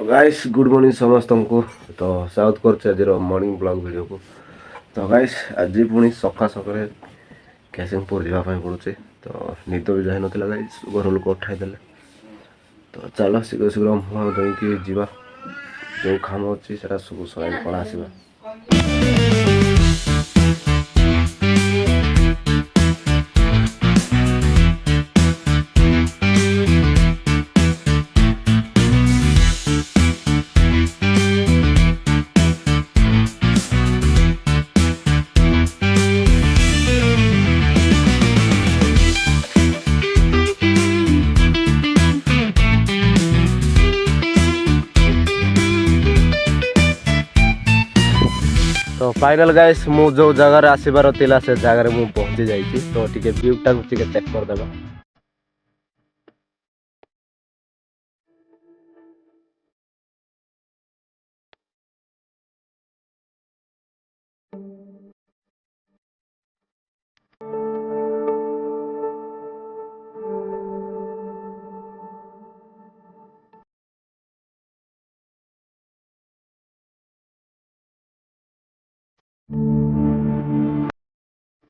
तो guys good morning समस्त को तो स्वागत करछे आज मॉर्निंग ब्लॉग वीडियो को। तो गाइस आज पुणी सका सकाଳେ केसिंगपुर जावाई पड़ुचे तो निद भी जाई नथिला गाइस घर लोक उठाई देले। तो चलो शीघ्र शीघ्र मुह धोईकी जीवा जो काम अच्छी से सब सराई पड़ा आसवा। तो फाइनल गाइस मु जो जगह आसबार थिला से जगह मु पहुंची जाइए। तो टिके व्यूटा को टिके चेक कर देबा।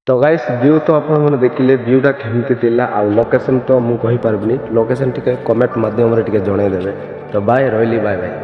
तो गाइस व्यू तो आप देखिले व्यूटा केमती थिला आ लोकेशन तो मु कहि पारबनी लोकेशन टिके कमेंट माध्यम रे टिके जणाई देबे। तो बाय रहली बाय बाय।